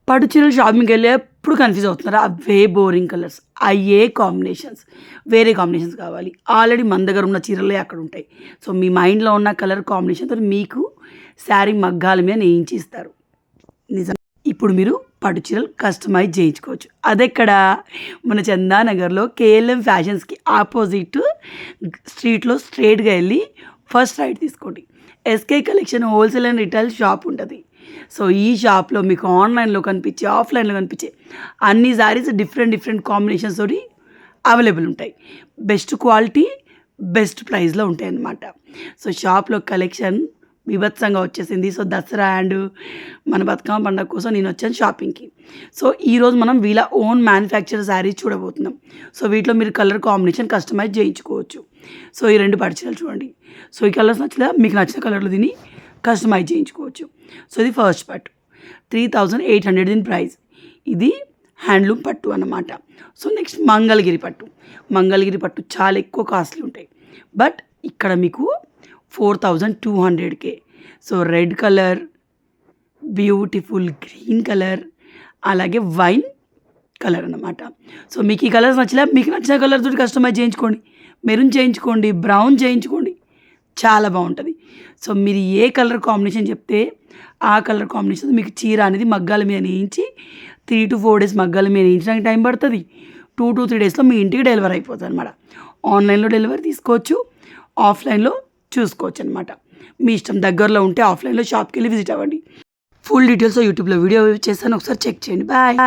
పట్టు చీరలు షాపింగ్కి వెళ్ళి ఎప్పుడు కన్ఫ్యూజ్ అవుతున్నారా? అవే బోరింగ్ కలర్స్, అయ్యే కాంబినేషన్స్, వేరే కాంబినేషన్స్ కావాలి. ఆల్రెడీ మన దగ్గర ఉన్న చీరలే అక్కడ ఉంటాయి. సో మీ మైండ్లో ఉన్న కలర్ కాంబినేషన్తో మీకు శారీ మగ్గాల మీద నేయించి ఇస్తారు. నిజం. ఇప్పుడు మీరు పట్టు చీరలు కస్టమైజ్ చేయించుకోవచ్చు. అదెక్కడ? మన చందానగర్లో కేఎల్ఎం ఫ్యాషన్స్కి ఆపోజిట్ స్ట్రీట్లో స్ట్రైట్గా వెళ్ళి ఫస్ట్ రైట్ తీసుకోండి. SK collection wholesale and retail shop ఉంటుంది. సో ఈ షాప్లో మీకు ఆన్లైన్లో కనిపించే, ఆఫ్లైన్లో కనిపించే అన్ని శారీస్ డిఫరెంట్ కాంబినేషన్స్ తోటి అవైలబుల్ ఉంటాయి. బెస్ట్ క్వాలిటీ, బెస్ట్ ప్రైస్లో ఉంటాయి అన్నమాట. సో షాప్లో కలెక్షన్ బీభత్సంగా వచ్చేసింది. సో దసరా అండ్ మన బతుకమ్మ పండుగ కోసం నేను వచ్చాను షాపింగ్కి. సో ఈరోజు మనం వీళ్ళ ఓన్ మ్యానుఫ్యాక్చర్ శారీస్ చూడబోతున్నాం. సో వీటిలో మీరు కలర్ కాంబినేషన్ కస్టమైజ్ చేయించుకోవచ్చు. సో ఈ 2 పట్టు చీరలు చూడండి. సో ఈ కలర్స్ నచ్చినా మీకు నచ్చిన కలర్లో దీన్ని కస్టమైజ్ చేయించుకోవచ్చు. సో ఇది ఫస్ట్ పట్టు, 3800 దీని ప్రైస్. ఇది హ్యాండ్లూమ్ పట్టు అన్నమాట. సో నెక్స్ట్ మంగళగిరి పట్టు. మంగళగిరి పట్టు చాలా ఎక్కువ కాస్ట్లీ ఉంటాయి, బట్ ఇక్కడ మీకు 4200కే. So red colour, beautiful green colour, అలాగే వైన్ కలర్ అన్నమాట. సో మీకు ఈ కలర్స్ నచ్చినా మీకు నచ్చిన కలర్ తోటి కస్టమైజ్ చేయించుకోండి. మెరూన్ చేయించుకోండి, బ్రౌన్ చేయించుకోండి, చాలా బాగుంటుంది. సో మీరు ఏ కలర్ కాంబినేషన్ చెప్తే ఆ కలర్ కాంబినేషన్ మీకు చీర అనేది మగ్గాల మీద నేయించి 3 to 4 days మగ్గాల మీద నేయించడానికి టైం పడుతుంది. 2 to 3 daysలో మీ ఇంటికి డెలివరీ అయిపోతుంది అనమాట. ఆన్లైన్లో డెలివరీ తీసుకోవచ్చు, ఆఫ్లైన్లో చూసుకోవచ్చు అనమాట. మీ ఇష్టం. దగ్గరలో ఉంటే ఆఫ్లైన్లో షాప్కి వెళ్ళి విజిట్ అవ్వండి. ఫుల్ డీటెయిల్స్ యూట్యూబ్లో వీడియో చేస్తాను, ఒకసారి చెక్ చేయండి. బాయ్.